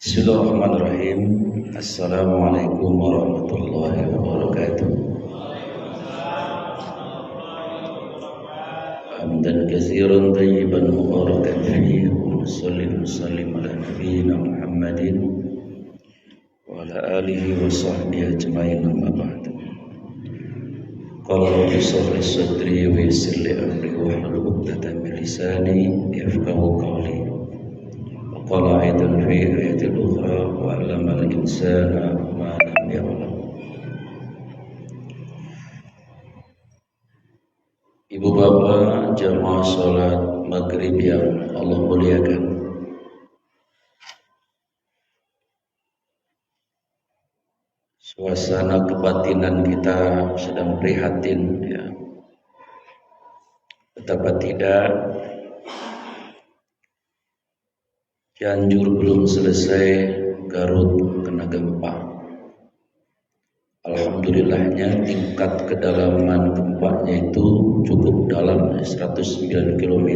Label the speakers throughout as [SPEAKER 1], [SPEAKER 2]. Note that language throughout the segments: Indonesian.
[SPEAKER 1] Bismillahirrahmanirrahim. Assalamualaikum warahmatullahi wabarakatuh. Hamdan katsiran thayyiban mubarakan fihi wa sallim ala nabiyyina Muhammadin wa ala alihi wa sahbihi ajmain amma ba'd. Qala rabbi shrah li sadri wa yassir li amri wahlul 'uqdatam min lisani yafqahu qawli. Qala aidan fi ayatil ukhra wa 'allama al-insana ma lam ya'lam. Ibu bapak jamaah salat maghrib yang Allah muliakan, suasana kebatinan kita sedang prihatin ya. Betapa tidak, Cianjur belum selesai, Garut kena gempa. Alhamdulillahnya tingkat kedalaman gempanya itu cukup dalam, 109 km,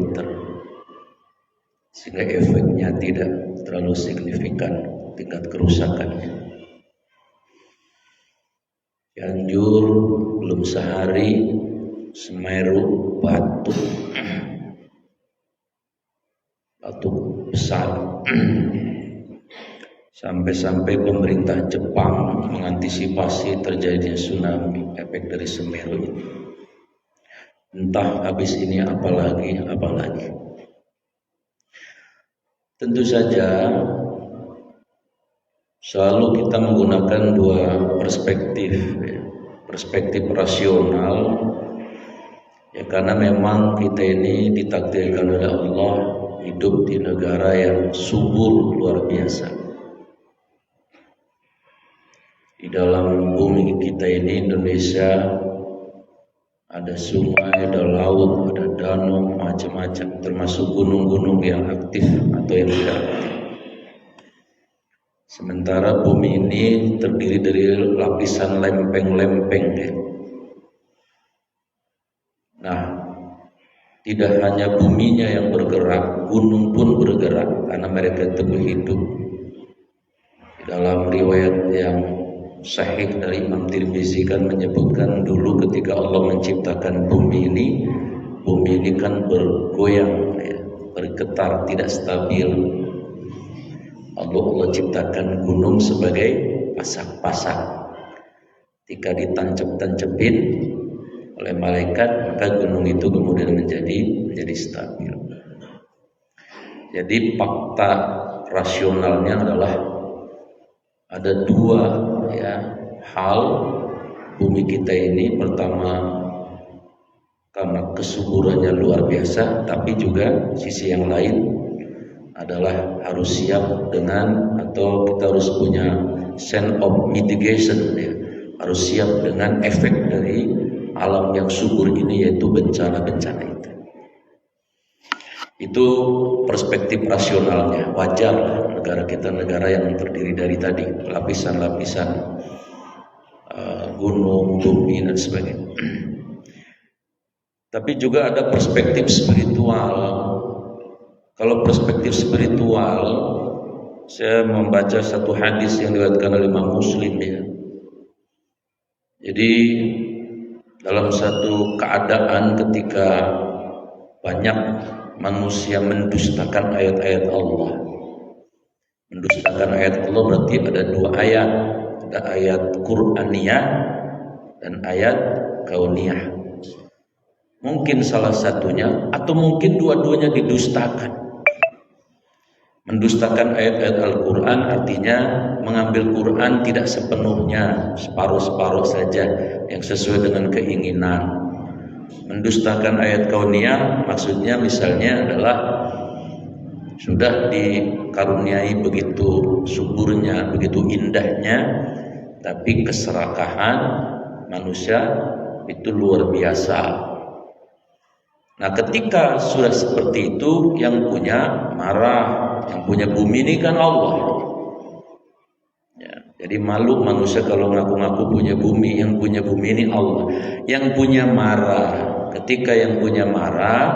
[SPEAKER 1] sehingga efeknya tidak terlalu signifikan tingkat kerusakannya. Cianjur belum sehari, Semeru batuk besar. Sampai-sampai pemerintah Jepang mengantisipasi terjadinya tsunami efek dari Semeru ini. Entah habis ini apalagi. Tentu saja selalu kita menggunakan dua perspektif, perspektif rasional ya, karena memang kita ini ditakdirkan oleh Allah hidup di negara yang subur luar biasa. Di dalam bumi kita ini Indonesia ada sungai, ada laut, ada danau, macam-macam, termasuk gunung-gunung yang aktif atau yang tidak aktif. Sementara bumi ini terdiri dari lapisan lempeng-lempeng ya. Nah, tidak hanya buminya yang bergerak, gunung pun bergerak karena mereka teguh hidup. Dalam riwayat yang sahih dari Imam Tirmizi kan menyebutkan dulu ketika Allah menciptakan bumi ini kan bergoyang, ya, bergetar, tidak stabil. Allah ciptakan gunung sebagai pasak-pasak. Ketika ditancap-tancapin oleh malaikat, maka gunung itu kemudian menjadi stabil. Jadi fakta rasionalnya adalah ada dua ya hal bumi kita ini. Pertama, karena kesuburannya luar biasa, tapi juga sisi yang lain adalah harus siap dengan, atau kita harus punya sense of mitigation ya, harus siap dengan efek dari alam yang subur ini, yaitu bencana-bencana itu. Itu perspektif rasionalnya. Wajar negara kita negara yang terdiri dari tadi lapisan-lapisan gunung, bumi dan sebagainya. Tapi juga ada perspektif spiritual. Kalau perspektif spiritual, saya membaca satu hadis yang diriwayatkan oleh Imam Muslim ya. Jadi dalam satu keadaan ketika banyak manusia mendustakan ayat-ayat Allah. Mendustakan ayat Allah berarti ada dua ayat. Ada ayat Qur'aniyah dan ayat kauniyah. Mungkin salah satunya atau mungkin dua-duanya didustakan. Mendustakan ayat-ayat Al-Quran artinya mengambil Quran tidak sepenuhnya, separuh-separuh saja yang sesuai dengan keinginan. Mendustakan ayat kauniyah maksudnya misalnya adalah sudah dikaruniai begitu suburnya, begitu indahnya, tapi keserakahan manusia itu luar biasa. Nah, ketika sudah seperti itu, yang punya marah, yang punya bumi ini kan Allah. Ya, jadi malu manusia kalau ngaku-ngaku punya bumi. Yang punya bumi ini Allah. Yang punya marah, ketika yang punya marah,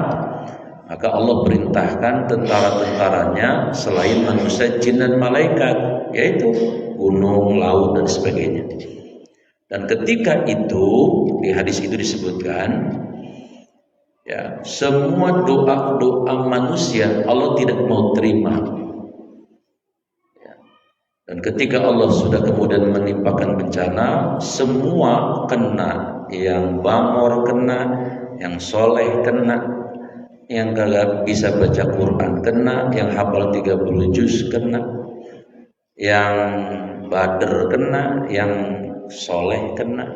[SPEAKER 1] Maka Allah perintahkan tentara-tentaranya selain manusia, jin dan malaikat, yaitu gunung, laut dan sebagainya. Dan ketika itu di hadis itu disebutkan, ya, semua doa-doa manusia Allah tidak mau terima. Ya. Dan ketika Allah sudah kemudian menimpakan bencana, semua kena, yang bangor kena, yang soleh kena, yang gak bisa baca Quran kena, yang hafal 30 juz kena, yang bader kena, yang soleh kena.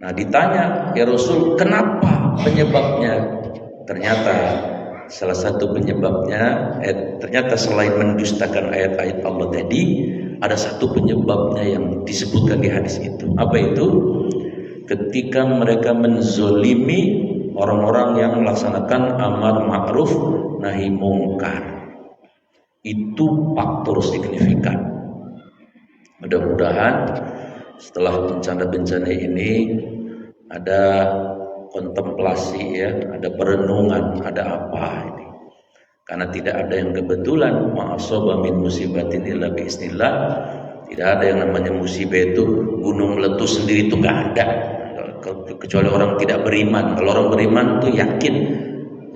[SPEAKER 1] Nah ditanya, ya Rasul, kenapa penyebabnya? Ternyata salah satu penyebabnya, ternyata selain mendustakan ayat-ayat Allah tadi, ada satu penyebabnya yang disebutkan di hadis itu. Apa itu? Ketika mereka menzolimi orang-orang yang melaksanakan amar ma'ruf nahi mungkar. Itu faktor signifikan. Mudah-mudahan setelah bencana-bencana ini ada kontemplasi, ya, ada perenungan, ada apa ini. Karena tidak ada yang kebetulan, ma'asaba min musibatin illa biiznillah. Tidak ada yang namanya musibah itu gunung meletus sendiri, itu enggak ada. Kecuali orang tidak beriman. Kalau orang beriman itu yakin.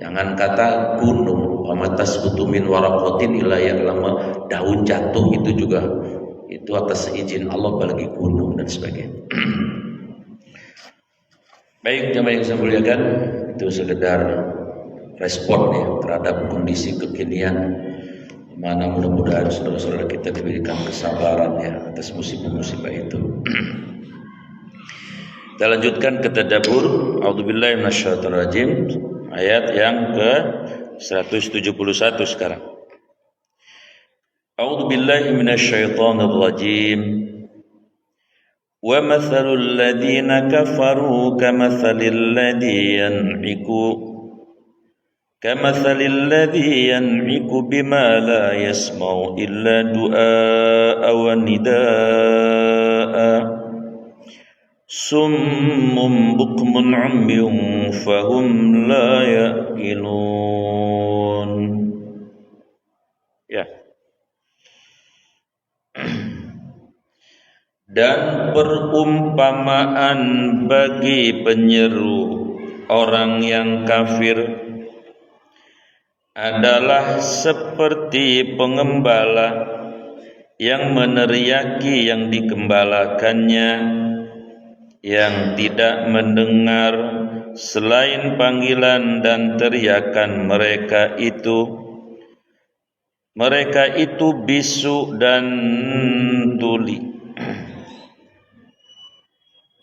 [SPEAKER 1] Jangan kata gunung, amatasbutu min waraqatin illa ya'lama, daun jatuh itu juga itu atas izin Allah, apalagi gunung dan sebagainya. Baik jemaah yang saya muliakan, itu sekedar respon ya terhadap kondisi kekinian, mana mudah-mudahan saudara-saudara kita diberikan kesabaran ya atas musibah-musibah itu. Kita lanjutkan ke tadabbur. A'udzubillahi minasyaitonirrajim, ayat yang ke 171 sekarang. A'udzubillahi minasyaitonirrajim. Wa mathalul ladzina kafaru kamathalil ladzi yan'iku bima la yasma'u illa du'a wa nidaa. Summum bukmun umyun fahum la ya'qilun. Ya. Dan perumpamaan bagi penyeru orang yang kafir adalah seperti pengembala yang meneriaki yang digembalakannya, yang tidak mendengar selain panggilan dan teriakan mereka itu. Mereka itu bisu dan tuli.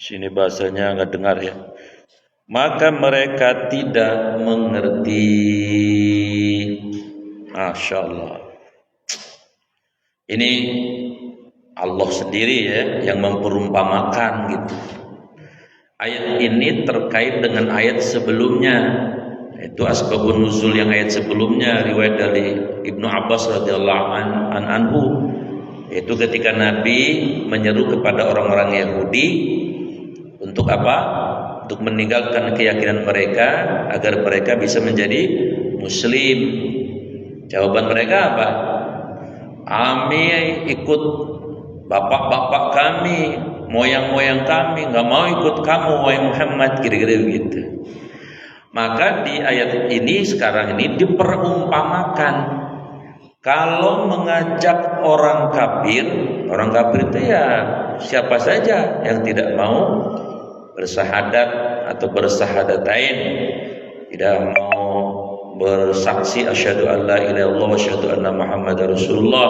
[SPEAKER 1] Sini bahasanya nggak dengar ya. Maka mereka tidak mengerti. Masya Allah. Ini Allah sendiri ya yang memperumpamakan gitu. Ayat ini terkait dengan ayat sebelumnya, itu asbabun nuzul yang ayat sebelumnya, riwayat dari Ibnu Abbas radhiyallahu anhu, itu ketika Nabi menyeru kepada orang-orang Yahudi untuk apa? Untuk meninggalkan keyakinan mereka agar mereka bisa menjadi Muslim. Jawaban mereka apa? Kami ikut bapak-bapak kami, moyang-moyang kami, nggak mau ikut kamu wahai Muhammad, kira-kira begitu. Maka di ayat ini sekarang ini diperumpamakan, kalau mengajak orang kafir itu ya siapa saja yang tidak mau bersahadat atau bersahadatain, tidak mau bersaksi asyhadu an la ilaha illallah wa asyhadu anna muhammadar rasulullah,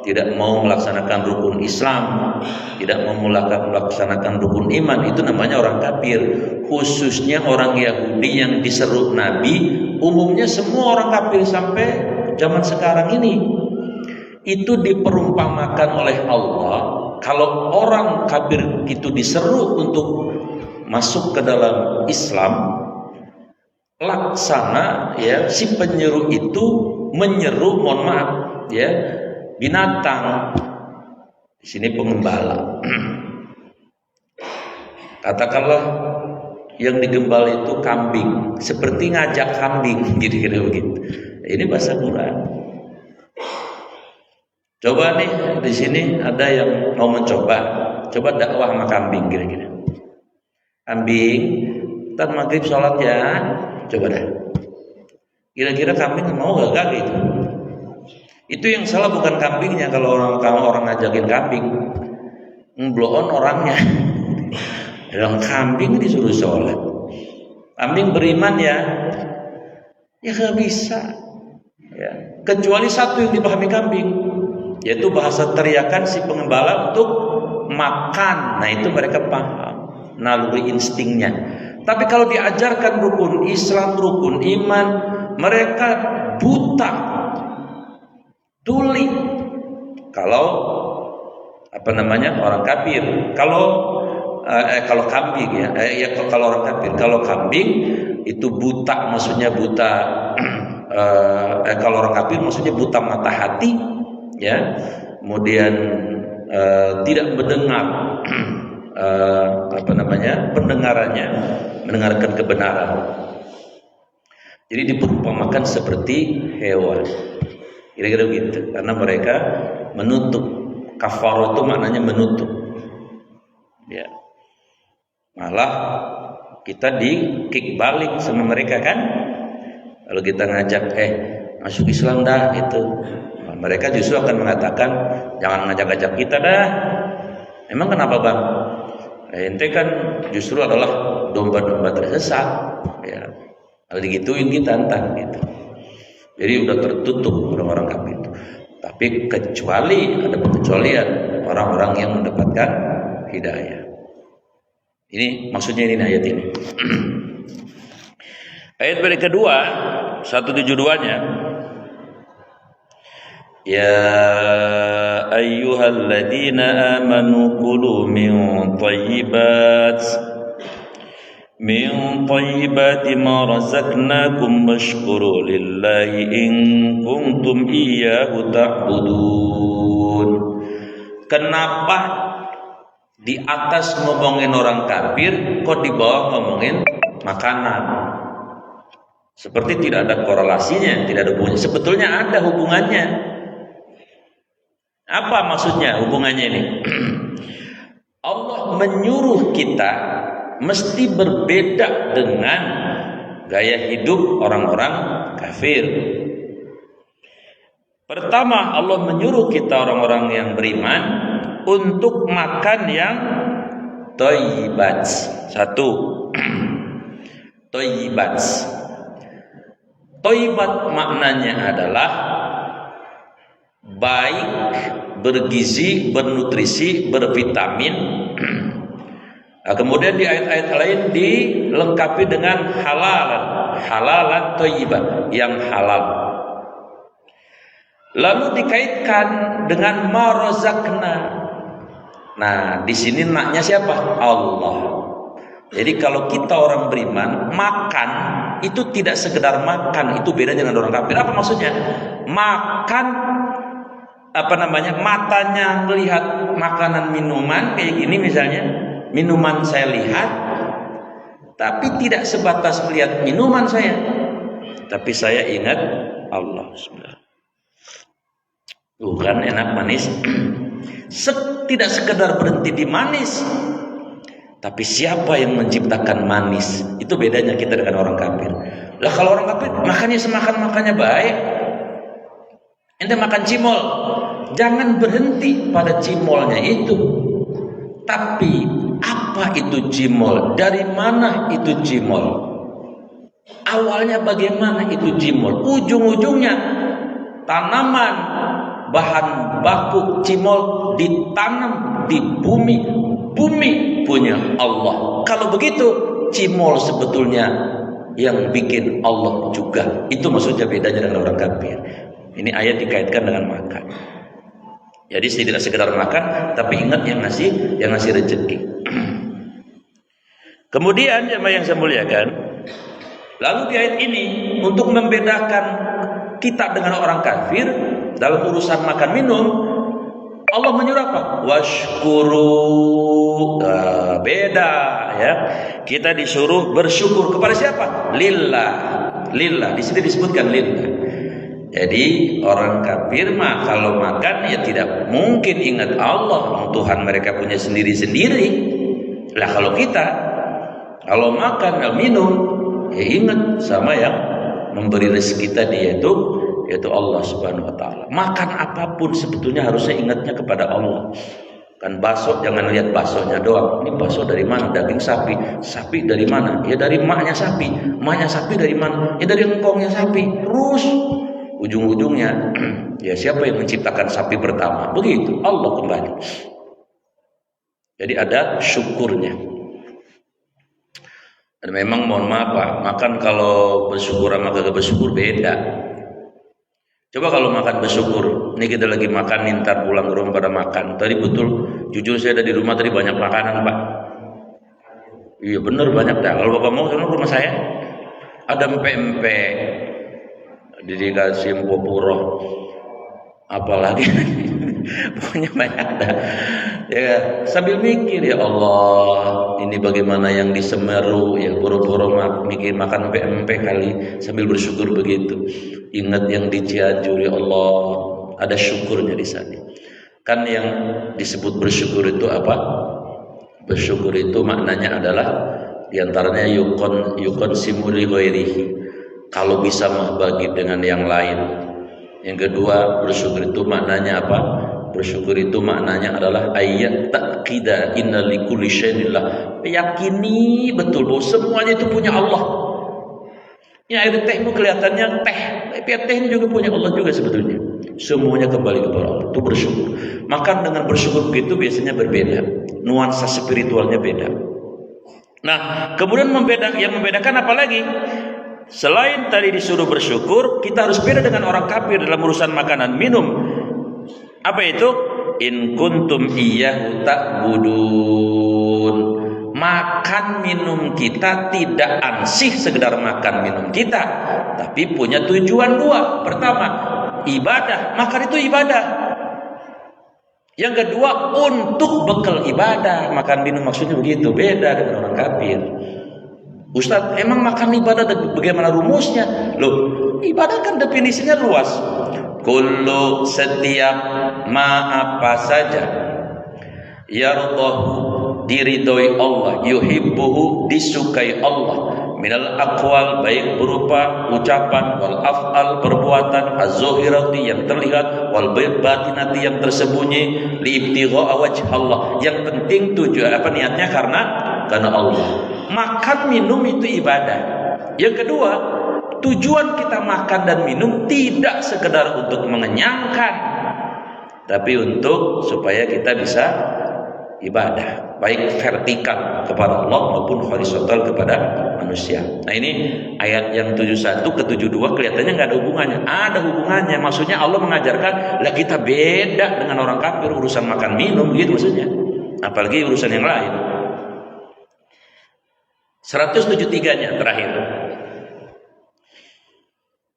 [SPEAKER 1] tidak mau melaksanakan rukun Islam, tidak mau melaksanakan rukun iman, itu namanya orang kafir. Khususnya orang Yahudi yang diseru Nabi, umumnya semua orang kafir sampai zaman sekarang ini. Itu diperumpamakan oleh Allah, kalau orang kafir itu diseru untuk masuk ke dalam Islam, laksana ya si penyeru itu menyeru, mohon maaf ya, binatang. Di sini pengembala. Katakanlah yang digembal itu kambing, seperti ngajak kambing, kira-kira begitu. Ini bahasa Quran. Coba nih di sini ada yang mau mencoba, coba dakwah sama kambing kira-kira. Kambing, ntar maghrib sholat ya, coba dah. Kira-kira kambing mau gak gitu? Itu yang salah bukan kambingnya kalau orang ngajakin kambing, blow on orangnya. Dalam kambing disuruh sholat. Kambing beriman ya gak bisa. Ya. Kecuali satu yang dipahami kambing, yaitu bahasa teriakan si pengembala untuk makan. Nah itu mereka paham, naluri instingnya. Tapi kalau diajarkan rukun Islam, rukun iman, mereka buta, tuli. Kalau orang kafir, kalau kambing kalau orang kafir, kalau kambing itu buta, maksudnya buta. Kalau orang kafir maksudnya buta mata hati, ya. Kemudian tidak mendengar pendengarannya, mendengarkan kebenaran. Jadi diperumpamakan seperti hewan. Kira-kira gitu. Karena mereka menutup. Kafaro itu maknanya menutup. Ya. Malah kita di-kick balik sama mereka kan. Kalau kita ngajak masuk Islam dah itu. Nah, mereka justru akan mengatakan jangan ngajak-ngajak kita dah. Emang kenapa bang? Ente kan justru adalah domba-domba tersesat. Ya. Kalau digituin kita entah gitu. Jadi udah tertutup orang-orang kafir itu. Tapi kecuali ada pengecualian orang-orang yang mendapatkan hidayah. Ini maksudnya ini ayat ini. Ayat kedua 172-nya. Ya ayyuhalladzina amanu kulu min tayyibati ma razaqnakum washkuru lillahi in kuntum iyyahu ta'budun. Kenapa di atas ngomongin orang kafir kok di bawah ngomongin makanan? Seperti tidak ada korelasinya, tidak ada hubungannya. Sebetulnya ada hubungannya. Apa maksudnya hubungannya ini? Allah menyuruh kita mesti berbeda dengan gaya hidup orang-orang kafir. Pertama, Allah menyuruh kita orang-orang yang beriman untuk makan yang thayyibat. Satu, thayyibat. Thayyibat maknanya adalah baik, bergizi, bernutrisi, bervitamin. Nah, kemudian di ayat-ayat lain dilengkapi dengan halalan thayyiban, yang halal. Lalu dikaitkan dengan ma razaqna. Nah, di sini naknya siapa? Allah. Jadi kalau kita orang beriman makan itu tidak sekedar makan, itu beda dengan orang kafir. Apa maksudnya? Makan matanya melihat makanan minuman kayak gini misalnya. Minuman saya lihat, tapi tidak sebatas melihat minuman saya, tapi saya ingat Allah. Bukan enak manis. Tidak sekedar berhenti di manis, tapi siapa yang menciptakan manis? Itu bedanya kita dengan orang kafir. Lah kalau orang kafir makannya semakan-makannya baik. Ente makan cimol, jangan berhenti pada cimolnya itu. Tapi apa itu cimol? Dari mana itu cimol? Awalnya bagaimana itu cimol? Ujung-ujungnya tanaman bahan baku cimol ditanam di bumi. Bumi punya Allah. Kalau begitu cimol sebetulnya yang bikin Allah juga. Itu maksudnya bedanya dengan orang kafir. Ini ayat dikaitkan dengan makan. Jadi tidak sekedar makan, tapi ingat yang ngasih rezeki. Kemudian jemaah yang saya muliakan, lalu di ayat ini untuk membedakan kita dengan orang kafir dalam urusan makan minum, Allah menyuruh apa? Washkuru Beda ya. Kita disuruh bersyukur kepada siapa? Lillah. Lillah. Di sini disebutkan lillah. Jadi orang kafir mah kalau makan ya tidak mungkin ingat Allah. Tuhan mereka punya sendiri-sendiri. Lah kalau kita kalau makan dan minum ya ingat sama yang memberi rezeki tadi yaitu Allah Subhanahu wa taala. Makan apapun sebetulnya harusnya ingatnya kepada Allah. Kan bakso jangan lihat baksonya doang. Ini bakso dari mana? Daging sapi. Sapi dari mana? Ya dari emaknya sapi. Emaknya sapi dari mana? Ya dari engkongnya sapi. Terus ujung-ujungnya ya siapa yang menciptakan sapi pertama? Begitu, Allah kembali. Jadi ada syukurnya. Dan memang mohon maaf Pak, makan kalau bersyukur sama kagak bersyukur beda. Coba kalau makan bersyukur, ini kita lagi makan nih, ntar pulang ke rumah pada makan. Tadi betul, jujur saya ada di rumah tadi banyak makanan Pak. Iya bener banyak dah. Kalau Bapak mau ke rumah saya, ada empek-empek, dikasih puro, apalagi pokoknya banyak dah. Ya sambil mikir ya Allah, ini bagaimana yang di Semeru ya puro-puro mikir makan empek-empek kali sambil bersyukur begitu. Ingat yang di Cianjur ya Allah, ada syukurnya di sana. Kan yang disebut bersyukur itu apa? Bersyukur itu maknanya adalah diantaranya yukon simuli ghairihi. Kalau bisa berbagi dengan yang lain. Yang kedua, bersyukur itu maknanya apa? Bersyukur itu maknanya adalah ayat ta'qida inna likulli syai'in lillah. Meyakini betul bahwa semuanya itu punya Allah. Ya air tehmu kelihatannya teh, tapi teh ini juga punya Allah juga sebetulnya. Semuanya kembali kepada Allah. Itu bersyukur. Makan dengan bersyukur begitu biasanya berbeda. Nuansa spiritualnya beda. Nah, kemudian yang membedakan apa lagi? Selain tadi disuruh bersyukur, kita harus beda dengan orang kafir dalam urusan makanan minum. Apa itu? In kuntum iyyahu ta'budun. Makan minum kita tidak ansih sekedar makan minum kita, tapi punya tujuan dua. Pertama, ibadah. Makan itu ibadah. Yang kedua, untuk bekal ibadah. Makan minum maksudnya begitu, beda dengan orang kafir. Ustaz, emang makan ibadah bagaimana rumusnya? Loh, ibadah kan definisinya luas. Kullu setiap apa saja yardahu diridhoi Allah, yuhibbuhu disukai Allah, minal aqwal baik berupa ucapan, wal af'al perbuatan, az-zahirati yang terlihat, wal batinati yang tersembunyi, li ibtigha'a wajh Allah. Yang penting tujuan niatnya karena Allah. Makan minum itu ibadah. Yang kedua, tujuan kita makan dan minum tidak sekedar untuk mengenyangkan, tapi untuk supaya kita bisa ibadah, baik vertikal kepada Allah maupun horizontal kepada manusia. Nah ini ayat yang 71 ke 72 kelihatannya nggak ada hubungannya. Ada hubungannya. Maksudnya Allah mengajarkan lah kita beda dengan orang kafir urusan makan minum gitu maksudnya. Apalagi urusan yang lain. 173-nya terakhir.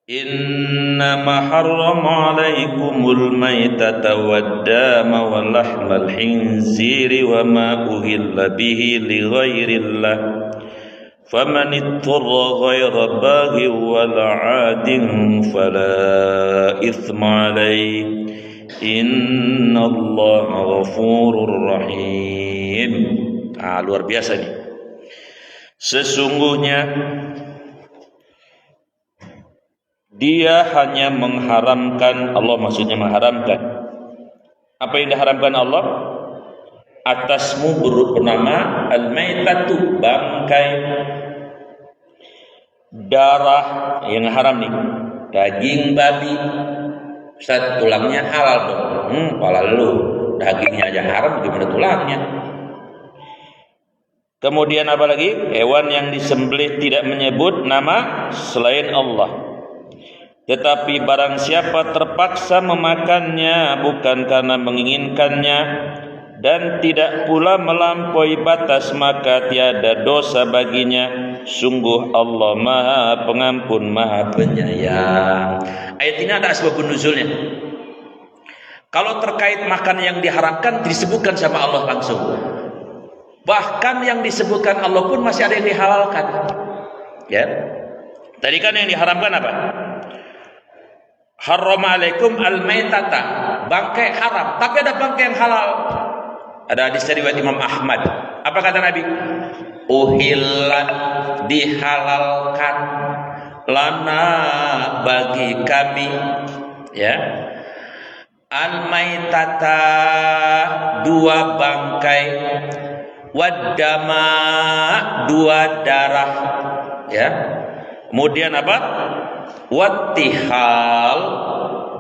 [SPEAKER 1] Innama harrama alaikumul maitata waddama wa lahmal khinziri wa ma uhilla bihi li ghairillah faman ittara ghaira baghi wa la'adin fala ithma alaihi innallaha ghafurur rahim. Luar biasa nih. Sesungguhnya dia hanya mengharamkan, Allah maksudnya mengharamkan. Apa yang diharamkan Allah? Atasmu bernama al-maitatu, bangkai, darah yang haram nih, daging babi. Ustaz, tulangnya halal dong. Pala lu, dagingnya aja haram, gimana tulangnya? Kemudian apa lagi? Hewan yang disembelih tidak menyebut nama selain Allah. Tetapi barang siapa terpaksa memakannya bukan karena menginginkannya dan tidak pula melampaui batas, maka tiada dosa baginya. Sungguh Allah Maha Pengampun, Maha Penyayang. Ayat ini ada asbabun nuzulnya. Kalau terkait makan yang diharamkan disebutkan sama Allah langsung. Bahkan yang disebutkan Allah pun masih ada yang dihalalkan. Ya. Tadi kan yang diharamkan apa? Harramalaikum al-maitata, bangkai haram, tapi ada bangkai yang halal. Ada hadis dari riwayat Imam Ahmad. Apa kata Nabi? Uhillat, dihalalkan, lana, bagi kami, ya, al-maitata, dua bangkai, waddama, dua darah, ya. Kemudian apa? Wattihal,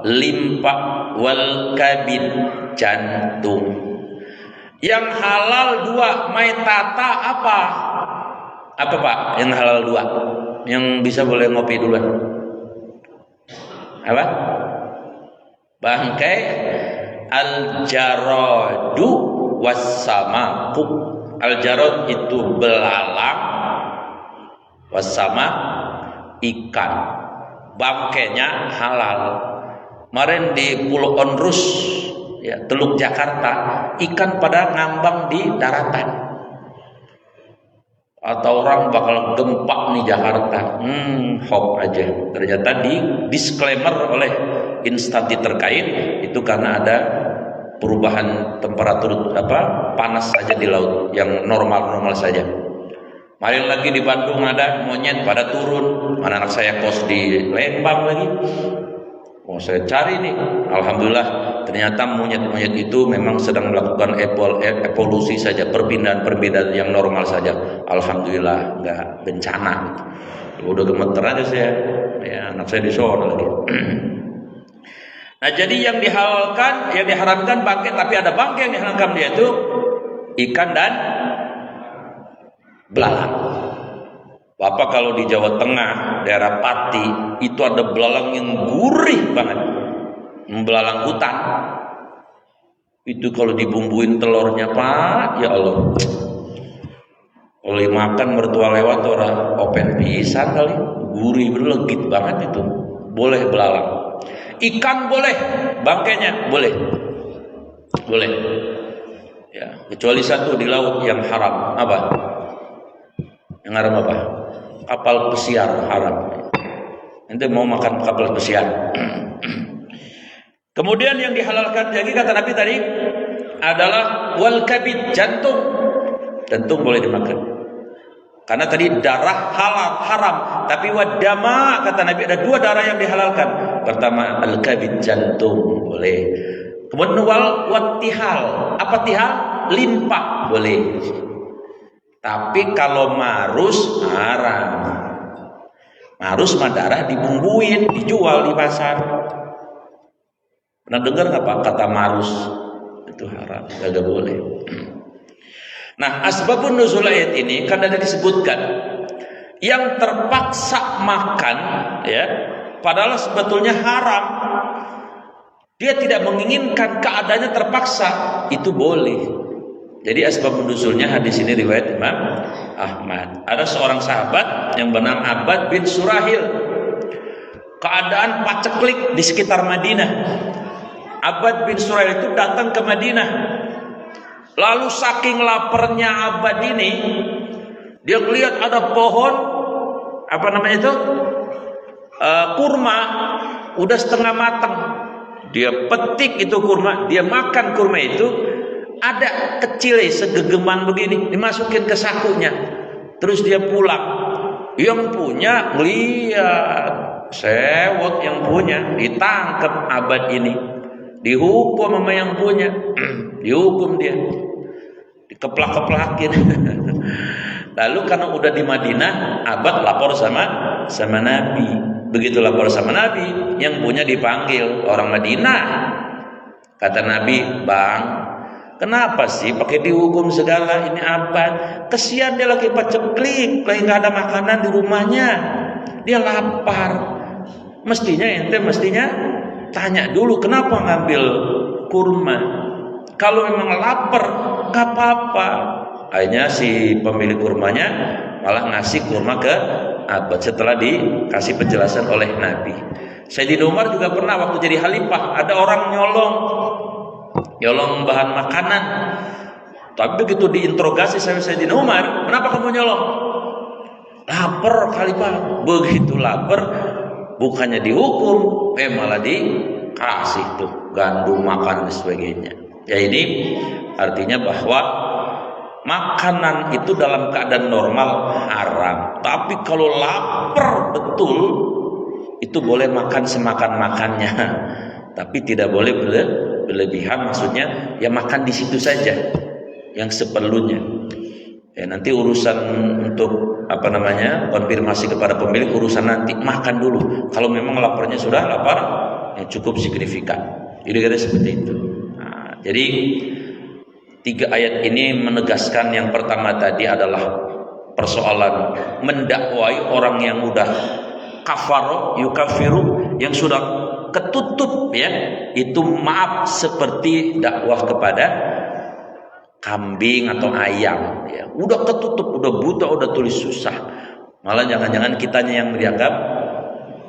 [SPEAKER 1] limpa, wal kabid, jantung. Yang halal dua, maitata apa? Apa Pak? Yang halal dua? Yang bisa boleh ngopi duluan? Apa? Bangkai al-jaradu wassamaku. Al-jarad itu belalang, wassama ikan. Bangkainya halal. Kemarin di Pulau Onrus, ya, Teluk Jakarta, ikan pada ngambang di daratan. Atau orang bakal gempa nih Jakarta. Hope aja. Ternyata di disclaimer oleh instansi terkait itu karena ada perubahan temperatur panas saja di laut yang normal-normal saja. Kemarin lagi di Bandung ada monyet pada turun. Mana anak saya kos di Lembang lagi. Mau saya cari nih. Alhamdulillah ternyata monyet-monyet itu memang sedang melakukan evolusi saja, perpindahan-perpindahan yang normal saja. Alhamdulillah nggak bencana. Udah gemeter aja saya. Ya, anak saya di sono lagi. Nah, jadi yang dihalalkan, yang diharamkan bangkai, tapi ada bangkai yang diharamkan yaitu ikan dan belalang. Bapak kalau di Jawa Tengah, daerah Pati, itu ada belalang yang gurih banget. Belalang hutan. Itu kalau dibumbuin telurnya Pak, ya Allah. Kalau makan mertua lewat orang open pisan kali, gurih berlegit banget itu. Boleh belalang. Ikan boleh, bangkainya boleh. Boleh. Ya, kecuali satu di laut yang haram. Apa? Yang haram apa? Kapal pesiar haram. Nanti mau makan kapal pesiar. Kemudian yang dihalalkan lagi kata Nabi tadi adalah wal kabid, jantung. Jantung boleh dimakan. Karena tadi darah halal haram, tapi wadama kata Nabi ada dua darah yang dihalalkan. Pertama al kabid, jantung boleh. Kemudian wattihal. Apa tihal? Limpa boleh. Tapi kalau marus haram. Marus mah darah dibumbuin, dijual di pasar. Pernah dengar nggak Pak kata marus? Itu haram, nggak boleh. Nah, asbabun nuzul ayat ini kan ada disebutkan yang terpaksa makan, ya, padahal sebetulnya haram. Dia tidak menginginkan keadaannya terpaksa, itu boleh. Jadi asbab nuzulnya hadis ini riwayat Imam Ahmad. Ada seorang sahabat yang bernama Abbad bin Surahil. Keadaan paceklik di sekitar Madinah. Abbad bin Surahil itu datang ke Madinah. Lalu saking laparnya Abbad ini, dia melihat ada pohon, apa namanya itu? Kurma, udah setengah matang. Dia petik itu kurma, dia makan kurma itu. Ada kecil segegeman begini, dimasukin ke sakunya. Terus dia pulang. Yang punya lihat, sewot yang punya, ditangkap Abbad ini. Dihukum sama yang punya. Dihukum dia. Dikeplak-keplakin. Lalu karena udah di Madinah, Abbad lapor sama Nabi. Begitu lapor sama Nabi, yang punya dipanggil orang Madinah. Kata Nabi, "Bang, kenapa sih pakai dihukum segala ini Abbad? Kesian dia lagi paceklik, lagi nggak ada makanan di rumahnya, dia lapar. Mestinya tanya dulu kenapa ngambil kurma. Kalau memang lapar, nggak apa-apa." Akhirnya si pemilik kurmanya malah ngasih kurma ke Abbad setelah dikasih penjelasan oleh Nabi. Sayyidina Umar juga pernah waktu jadi khalifah ada orang nyolong bahan makanan. Tapi begitu diinterogasi sama Sayyidina Umar, kenapa kamu nyolong? Lapar khalifah. Begitu lapar, bukannya dihukum, malah dikasih tuh gandum makan dan sebagainya. Ya ini artinya bahwa makanan itu dalam keadaan normal haram. Tapi kalau lapar betul, itu boleh makan semakan-makannya. Tapi tidak boleh berlebihan, maksudnya ya makan di situ saja yang seperlunya. Ya nanti urusan untuk konfirmasi kepada pemilik, urusan nanti, makan dulu. Kalau memang laparnya sudah lapar yang cukup signifikan. Kira-kira seperti itu. Nah, jadi 3 ayat ini menegaskan yang pertama tadi adalah persoalan mendakwai orang yang udah kafaro yukafiru, yang sudah ketutup ya, itu maaf seperti dakwah kepada kambing atau ayam ya, udah ketutup, udah buta, udah tulis susah, malah jangan-jangan kitanya yang dianggap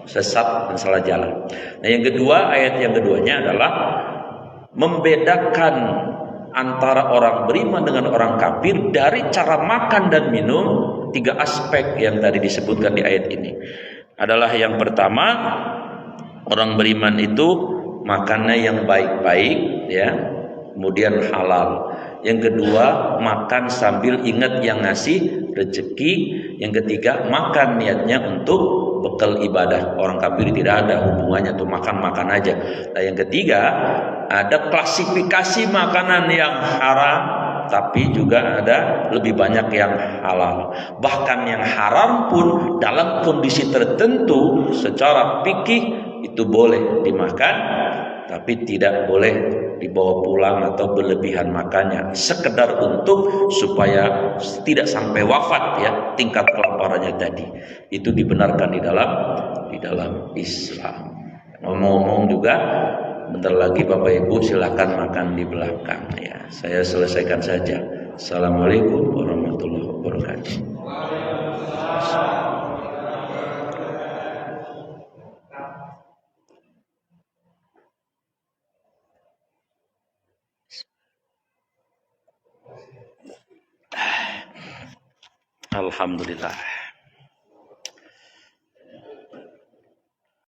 [SPEAKER 1] sesat dan salah jalan. Nah yang kedua, ayat yang keduanya adalah membedakan antara orang beriman dengan orang kafir dari cara makan dan minum. 3 aspek yang tadi disebutkan di ayat ini adalah yang pertama, orang beriman itu makannya yang baik-baik ya, kemudian halal. Yang kedua, makan sambil ingat yang ngasih rezeki. Yang ketiga, makan niatnya untuk bekal ibadah. Orang kafir tidak ada hubungannya tuh, makan-makan aja. Nah yang ketiga, ada klasifikasi makanan yang haram, tapi juga ada lebih banyak yang halal. Bahkan yang haram pun dalam kondisi tertentu secara fikih itu boleh dimakan, tapi tidak boleh dibawa pulang atau berlebihan makannya, sekedar untuk supaya tidak sampai wafat ya, tingkat kelaparannya tadi. Itu dibenarkan di dalam Islam. Ngomong-ngomong juga, bentar lagi Bapak Ibu silakan makan di belakang ya. Saya selesaikan saja. Assalamualaikum warahmatullahi wabarakatuh. Alhamdulillah.